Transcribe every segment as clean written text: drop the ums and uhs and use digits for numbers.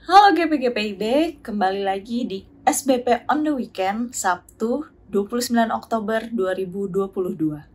Halo GPGPIB, kembali lagi di SBP on the Weekend, Sabtu 29 Oktober 2022.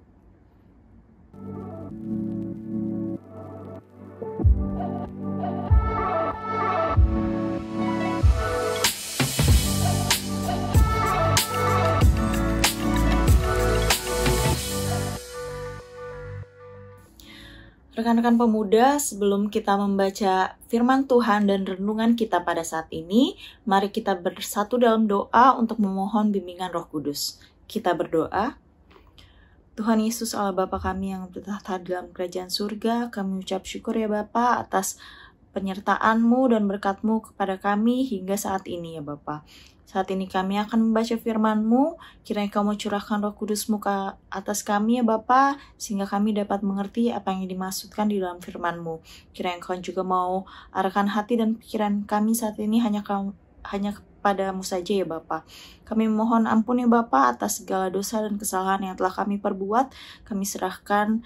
Rekan-rekan pemuda, sebelum kita membaca firman Tuhan dan renungan kita pada saat ini, mari kita bersatu dalam doa untuk memohon bimbingan Roh Kudus. Kita berdoa. Tuhan Yesus Allah Bapa kami yang bertahta dalam kerajaan surga, kami ucap syukur ya Bapa atas penyertaan-Mu dan berkat-Mu kepada kami hingga saat ini ya Bapa. Saat ini kami akan membaca firman-Mu, kiranya Kau curahkan Roh Kudus-Mu ke atas kami ya Bapa, sehingga kami dapat mengerti apa yang dimaksudkan di dalam firman-Mu. Kiranya Kau juga mau arahkan hati dan pikiran kami saat ini hanya kepadamu saja ya Bapa. Kami mohon ampun ya Bapa atas segala dosa dan kesalahan yang telah kami perbuat. Kami serahkan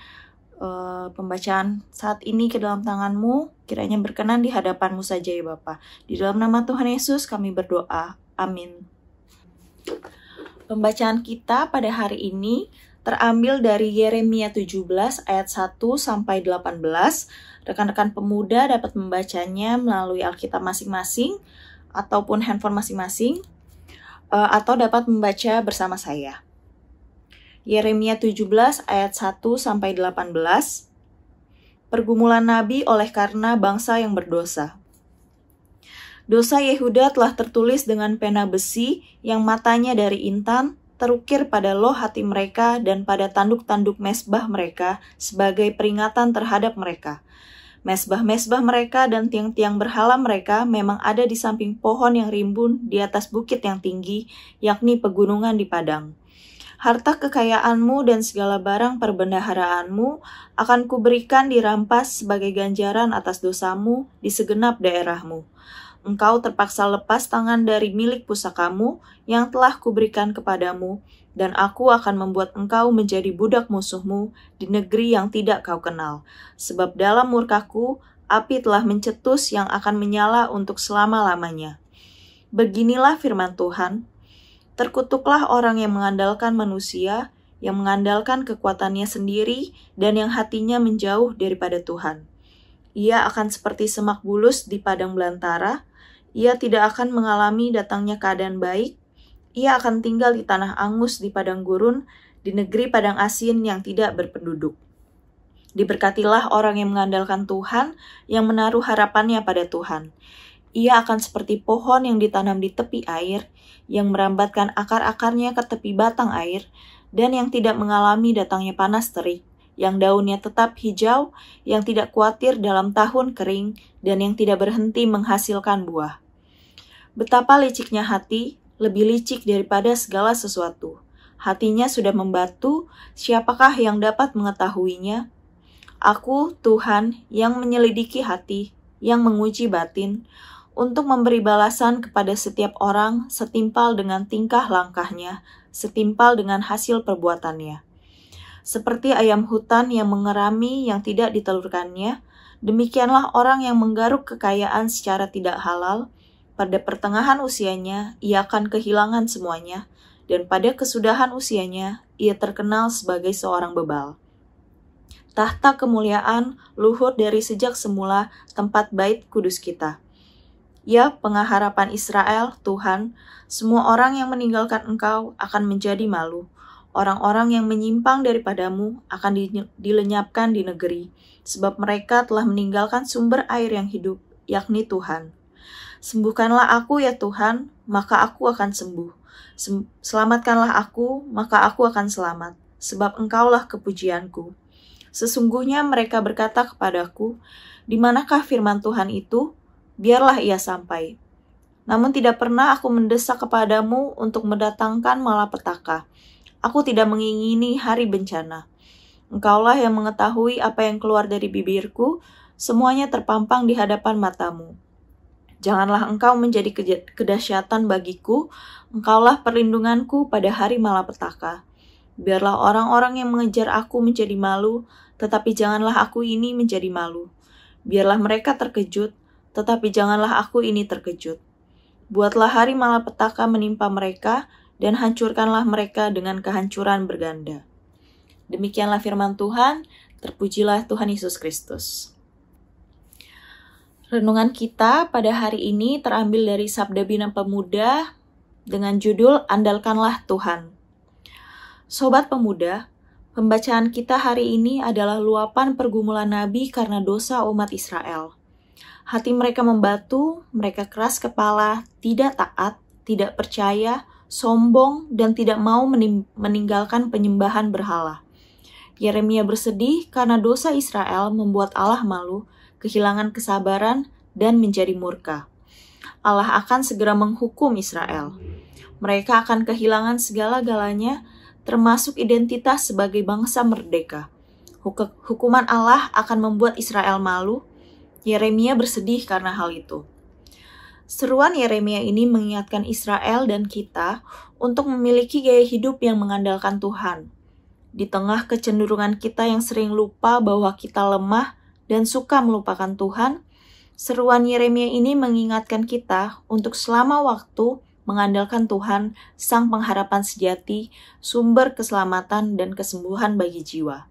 pembacaan saat ini ke dalam tangan-Mu, kiranya berkenan di hadapan-Mu saja ya Bapa. Di dalam nama Tuhan Yesus kami berdoa. Amin. Pembacaan kita pada hari ini terambil dari Yeremia 17 ayat 1 sampai 18. Rekan-rekan pemuda dapat membacanya melalui Alkitab masing-masing ataupun handphone masing-masing, atau dapat membaca bersama saya. Yeremia 17 ayat 1 sampai 18. Pergumulan Nabi oleh karena bangsa yang berdosa. Dosa Yehuda telah tertulis dengan pena besi yang matanya dari intan, terukir pada loh hati mereka dan pada tanduk-tanduk mesbah mereka sebagai peringatan terhadap mereka. Mesbah-mesbah mereka dan tiang-tiang berhala mereka memang ada di samping pohon yang rimbun di atas bukit yang tinggi, yakni pegunungan di padang. Harta kekayaanmu dan segala barang perbendaharaanmu akan kuberikan dirampas sebagai ganjaran atas dosamu di segenap daerahmu. Engkau terpaksa lepas tangan dari milik pusakamu yang telah kuberikan kepadamu, dan aku akan membuat engkau menjadi budak musuhmu di negeri yang tidak kau kenal. Sebab dalam murkaku, api telah mencetus yang akan menyala untuk selama-lamanya. Beginilah firman Tuhan, terkutuklah orang yang mengandalkan manusia, yang mengandalkan kekuatannya sendiri, dan yang hatinya menjauh daripada Tuhan. Ia akan seperti semak bulus di padang belantara. Ia tidak akan mengalami datangnya keadaan baik. Ia akan tinggal di tanah angus di padang gurun, di negeri padang asin yang tidak berpenduduk. Diberkatilah orang yang mengandalkan Tuhan, yang menaruh harapannya pada Tuhan. Ia akan seperti pohon yang ditanam di tepi air, yang merambatkan akar-akarnya ke tepi batang air, dan yang tidak mengalami datangnya panas terik, yang daunnya tetap hijau, yang tidak khawatir dalam tahun kering, dan yang tidak berhenti menghasilkan buah. Betapa liciknya hati, lebih licik daripada segala sesuatu. Hatinya sudah membatu, siapakah yang dapat mengetahuinya? Aku, Tuhan, yang menyelidiki hati, yang menguji batin, untuk memberi balasan kepada setiap orang setimpal dengan tingkah langkahnya, setimpal dengan hasil perbuatannya. Seperti ayam hutan yang mengerami yang tidak ditelurkannya, demikianlah orang yang menggaruk kekayaan secara tidak halal. Pada pertengahan usianya, ia akan kehilangan semuanya, dan pada kesudahan usianya, ia terkenal sebagai seorang bebal. Tahta kemuliaan luhur dari sejak semula tempat bait kudus kita. Ya, pengharapan Israel, Tuhan, semua orang yang meninggalkan Engkau akan menjadi malu. Orang-orang yang menyimpang daripadamu akan dilenyapkan di negeri, sebab mereka telah meninggalkan sumber air yang hidup, yakni Tuhan. Sembuhkanlah aku ya Tuhan, maka aku akan sembuh. Selamatkanlah aku, maka aku akan selamat, sebab Engkaulah kepujianku. Sesungguhnya mereka berkata kepadaku, di manakah firman Tuhan itu? Biarlah ia sampai. Namun tidak pernah aku mendesak kepadamu untuk mendatangkan malapetaka. Aku tidak mengingini hari bencana. Engkaulah yang mengetahui apa yang keluar dari bibirku, semuanya terpampang di hadapan matamu. Janganlah engkau menjadi kedahsyatan bagiku, engkaulah perlindunganku pada hari malapetaka. Biarlah orang-orang yang mengejar aku menjadi malu, tetapi janganlah aku ini menjadi malu. Biarlah mereka terkejut, tetapi janganlah aku ini terkejut. Buatlah hari malapetaka menimpa mereka, dan hancurkanlah mereka dengan kehancuran berganda. Demikianlah firman Tuhan, terpujilah Tuhan Yesus Kristus. Renungan kita pada hari ini terambil dari Sabda Bina Pemuda dengan judul Andalkanlah Tuhan. Sobat pemuda, pembacaan kita hari ini adalah luapan pergumulan Nabi karena dosa umat Israel. Hati mereka membatu, mereka keras kepala, tidak taat, tidak percaya, sombong, dan tidak mau meninggalkan penyembahan berhala. Yeremia bersedih karena dosa Israel membuat Allah malu, kehilangan kesabaran, dan menjadi murka. Allah akan segera menghukum Israel. Mereka akan kehilangan segala-galanya, termasuk identitas sebagai bangsa merdeka. Hukuman Allah akan membuat Israel malu. Yeremia bersedih karena hal itu. Seruan Yeremia ini mengingatkan Israel dan kita untuk memiliki gaya hidup yang mengandalkan Tuhan. Di tengah kecenderungan kita yang sering lupa bahwa kita lemah dan suka melupakan Tuhan, seruan Yeremia ini mengingatkan kita untuk selama waktu mengandalkan Tuhan, Sang Pengharapan sejati, sumber keselamatan dan kesembuhan bagi jiwa.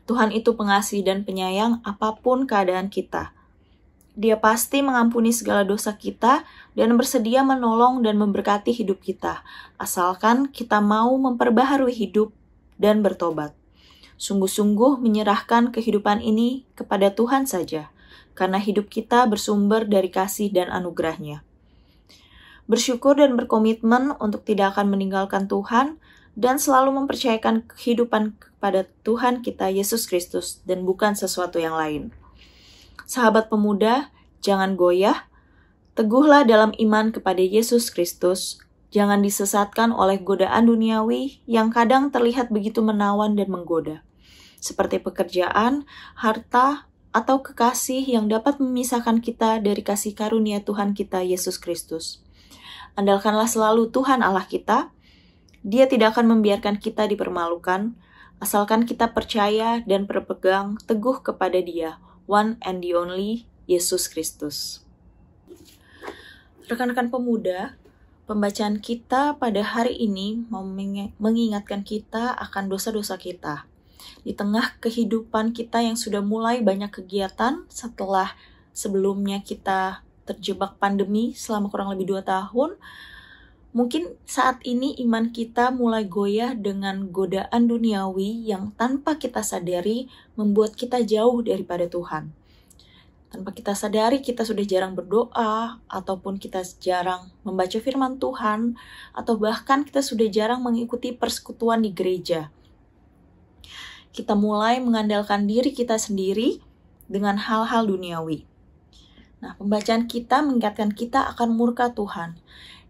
Tuhan itu pengasih dan penyayang apapun keadaan kita. Dia pasti mengampuni segala dosa kita dan bersedia menolong dan memberkati hidup kita, asalkan kita mau memperbaharui hidup dan bertobat. Sungguh-sungguh menyerahkan kehidupan ini kepada Tuhan saja, karena hidup kita bersumber dari kasih dan anugerah-Nya. Bersyukur dan berkomitmen untuk tidak akan meninggalkan Tuhan dan selalu mempercayakan kehidupan kepada Tuhan kita Yesus Kristus dan bukan sesuatu yang lain. Sahabat pemuda, jangan goyah, teguhlah dalam iman kepada Yesus Kristus. Jangan disesatkan oleh godaan duniawi yang kadang terlihat begitu menawan dan menggoda, seperti pekerjaan, harta, atau kekasih yang dapat memisahkan kita dari kasih karunia Tuhan kita Yesus Kristus. Andalkanlah selalu Tuhan Allah kita. Dia tidak akan membiarkan kita dipermalukan, asalkan kita percaya dan berpegang teguh kepada Dia, one and the only, Yesus Kristus. Rekan-rekan pemuda, pembacaan kita pada hari ini mau mengingatkan kita akan dosa-dosa kita. Di tengah kehidupan kita yang sudah mulai banyak kegiatan setelah sebelumnya kita terjebak pandemi selama kurang lebih 2 tahun, mungkin saat ini iman kita mulai goyah dengan godaan duniawi yang tanpa kita sadari membuat kita jauh daripada Tuhan. Tanpa kita sadari kita sudah jarang berdoa, ataupun kita jarang membaca firman Tuhan, atau bahkan kita sudah jarang mengikuti persekutuan di gereja. Kita mulai mengandalkan diri kita sendiri dengan hal-hal duniawi. Nah, pembacaan kita mengingatkan kita akan murka Tuhan.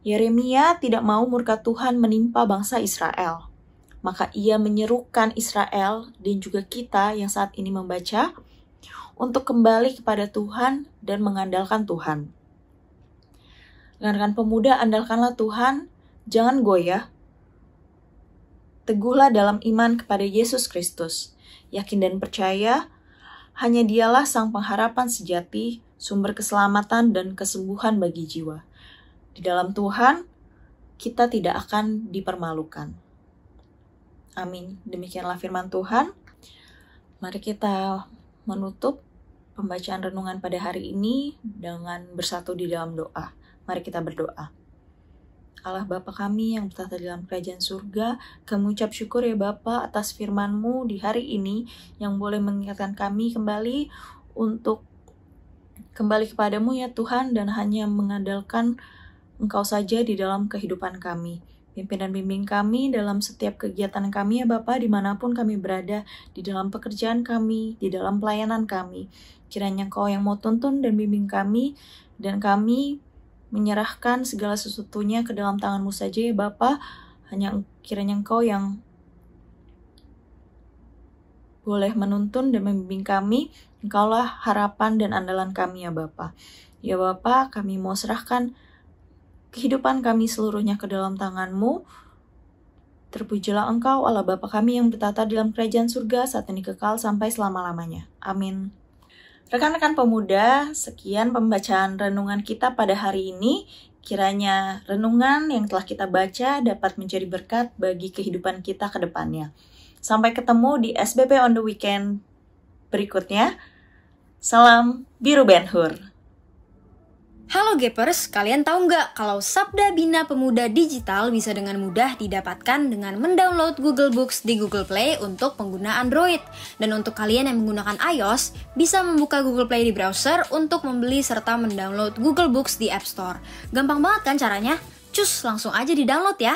Yeremia tidak mau murka Tuhan menimpa bangsa Israel. Maka ia menyerukan Israel dan juga kita yang saat ini membaca untuk kembali kepada Tuhan dan mengandalkan Tuhan. Rekan-rekan pemuda, andalkanlah Tuhan, jangan goyah. Teguhlah dalam iman kepada Yesus Kristus. Yakin dan percaya, hanya Dialah Sang Pengharapan sejati, sumber keselamatan dan kesembuhan bagi jiwa. Di dalam Tuhan, kita tidak akan dipermalukan. Amin. Demikianlah firman Tuhan. Mari kita menutup pembacaan renungan pada hari ini dengan bersatu di dalam doa. Mari kita berdoa. Allah Bapa kami yang bertata di dalam kerajaan surga, kami ucap syukur ya Bapa atas firman-Mu di hari ini yang boleh mengingatkan kami kembali untuk kembali kepadamu ya Tuhan dan hanya mengandalkan Engkau saja di dalam kehidupan kami. Pimpin dan bimbing kami dalam setiap kegiatan kami ya Bapa, dimanapun kami berada, di dalam pekerjaan kami, di dalam pelayanan kami. Kiranya Engkau yang mau tuntun dan bimbing kami, dan kami menyerahkan segala sesuatunya ke dalam tangan-Mu saja ya Bapa. Hanya kiranya Engkau yang boleh menuntun dan membimbing kami. Engkaulah harapan dan andalan kami ya Bapa. Ya Bapa, kami mau serahkan kehidupan kami seluruhnya ke dalam tangan-Mu. Terpujilah Engkau Allah Bapa kami yang bertata dalam kerajaan surga saat ini kekal sampai selama-lamanya. Amin. Rekan-rekan pemuda, sekian pembacaan renungan kita pada hari ini. Kiranya renungan yang telah kita baca dapat menjadi berkat bagi kehidupan kita ke depannya. Sampai ketemu di SBP on the Weekend berikutnya. Salam Biru Ben Hur. Halo Gapers, kalian tahu nggak kalau Sabda Bina Pemuda Digital bisa dengan mudah didapatkan dengan mendownload Google Books di Google Play untuk pengguna Android. Dan untuk kalian yang menggunakan iOS, bisa membuka Google Play di browser untuk membeli serta mendownload Google Books di App Store. Gampang banget kan caranya? Cus, langsung aja di-download ya!